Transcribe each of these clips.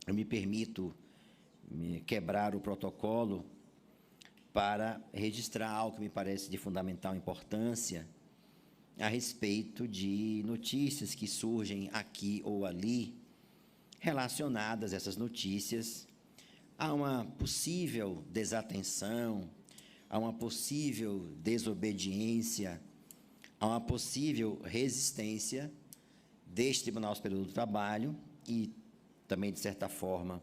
eu me permito quebrar o protocolo para registrar algo que me parece de fundamental importância a respeito de notícias que surgem aqui ou ali, relacionadas essas notícias a uma possível desatenção, a uma possível desobediência, a uma possível resistência deste Tribunal Superior do Trabalho e também, de certa forma,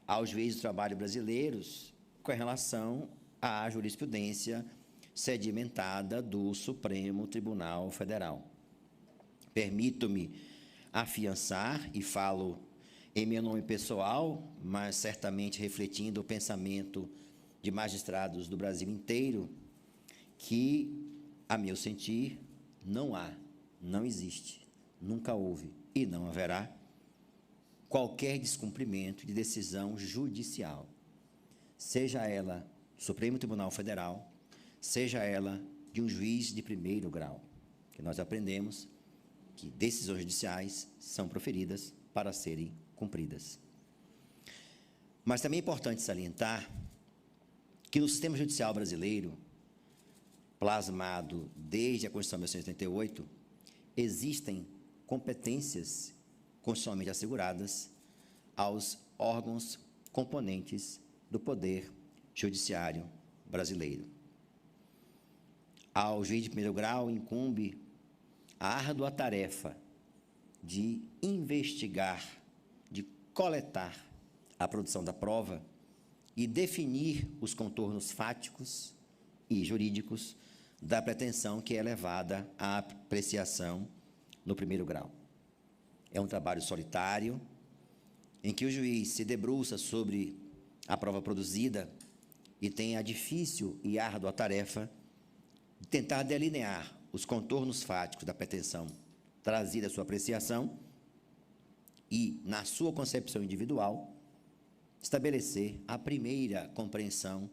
aos juízes do trabalho brasileiros com relação à jurisprudência sedimentada do Supremo Tribunal Federal. Permito-me afiançar, e falo em meu nome pessoal, mas certamente refletindo o pensamento de magistrados do Brasil inteiro, que, a meu sentir, não há, não existe, nunca houve e não haverá qualquer descumprimento de decisão judicial, seja ela Supremo Tribunal Federal, seja ela de um juiz de primeiro grau, que nós aprendemos que decisões judiciais são proferidas para serem cumpridas. Mas também é importante salientar que no sistema judicial brasileiro, plasmado desde a Constituição de 1988, existem competências constitucionalmente asseguradas aos órgãos componentes do Poder Judiciário brasileiro. Ao juiz de primeiro grau incumbe a árdua tarefa de investigar, de coletar a produção da prova e definir os contornos fáticos e jurídicos da pretensão que é levada à apreciação no primeiro grau. É um trabalho solitário, em que o juiz se debruça sobre a prova produzida e tem a difícil e árdua tarefa de tentar delinear os contornos fáticos da pretensão trazida à sua apreciação e, na sua concepção individual, estabelecer a primeira compreensão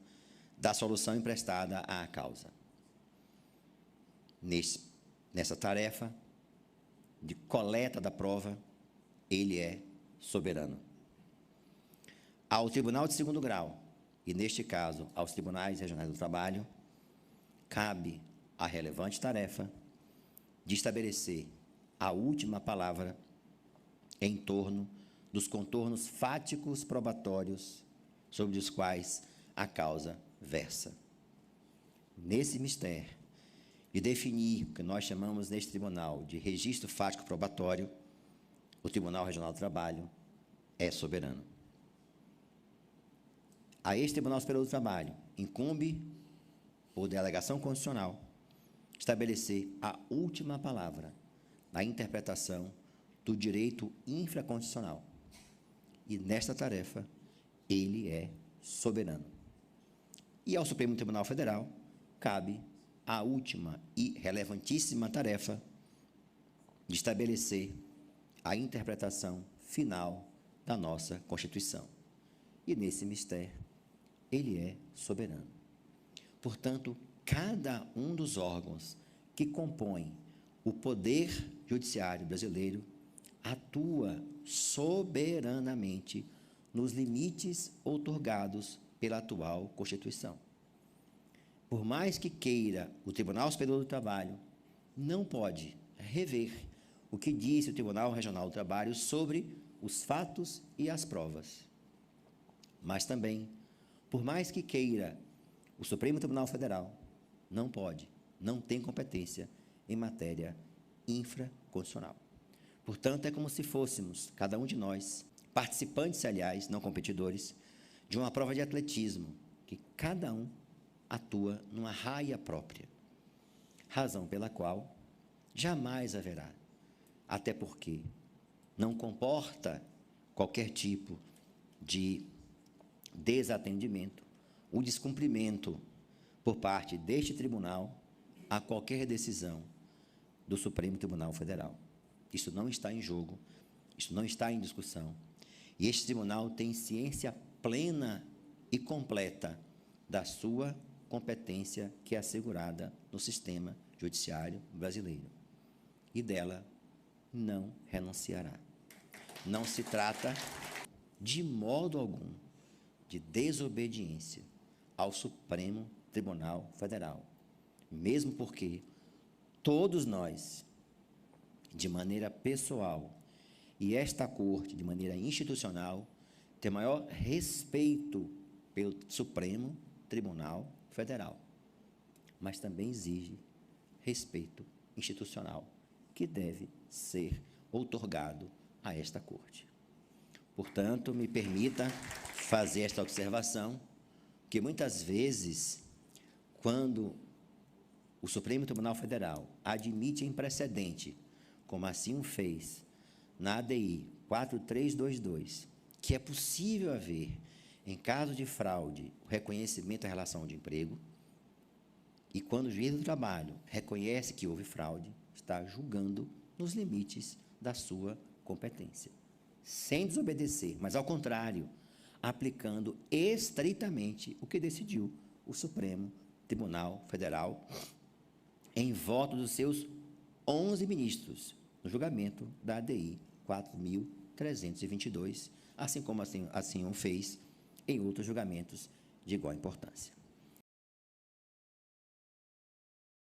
da solução emprestada à causa. Nessa tarefa de coleta da prova, ele é soberano. Ao Tribunal de Segundo Grau, e neste caso aos Tribunais Regionais do Trabalho, cabe a relevante tarefa de estabelecer a última palavra em torno dos contornos fáticos probatórios sobre os quais a causa versa. Nesse mistério de definir o que nós chamamos neste tribunal de registro fático probatório, o Tribunal Regional do Trabalho é soberano. A este Tribunal Superior do Trabalho incumbe, por delegação constitucional, estabelecer a última palavra na interpretação do direito infraconstitucional. E, nesta tarefa, ele é soberano. E ao Supremo Tribunal Federal cabe a última e relevantíssima tarefa de estabelecer a interpretação final da nossa Constituição. E, nesse mistério, ele é soberano. Portanto, cada um dos órgãos que compõem o Poder Judiciário brasileiro atua soberanamente nos limites outorgados pela atual Constituição. Por mais que queira, o Tribunal Superior do Trabalho não pode rever o que disse o Tribunal Regional do Trabalho sobre os fatos e as provas. Mas também, por mais que queira, o Supremo Tribunal Federal não pode, não tem competência em matéria infraconstitucional. Portanto, é como se fôssemos, cada um de nós, participantes, aliás, não competidores, de uma prova de atletismo, que cada um atua numa raia própria, razão pela qual jamais haverá, até porque não comporta qualquer tipo de desatendimento, o descumprimento por parte deste tribunal a qualquer decisão do Supremo Tribunal Federal. Isso não está em jogo, isso não está em discussão. E este tribunal tem ciência plena e completa da sua competência que é assegurada no sistema judiciário brasileiro. E dela não renunciará. Não se trata de modo algum, de desobediência ao Supremo Tribunal Federal, mesmo porque todos nós, de maneira pessoal, e esta Corte, de maneira institucional, tem maior respeito pelo Supremo Tribunal Federal, mas também exige respeito institucional, que deve ser outorgado a esta Corte. Portanto, me permita fazer esta observação, que muitas vezes, quando o Supremo Tribunal Federal admite em precedente, como assim o fez na ADI 4322, que é possível haver, em caso de fraude, o reconhecimento da relação de emprego, e quando o juiz do trabalho reconhece que houve fraude, está julgando nos limites da sua competência, sem desobedecer, mas, ao contrário, aplicando estritamente o que decidiu o Supremo Tribunal Federal, em voto dos seus 11 ministros, no julgamento da ADI 4.322, assim como assim o fez em outros julgamentos de igual importância.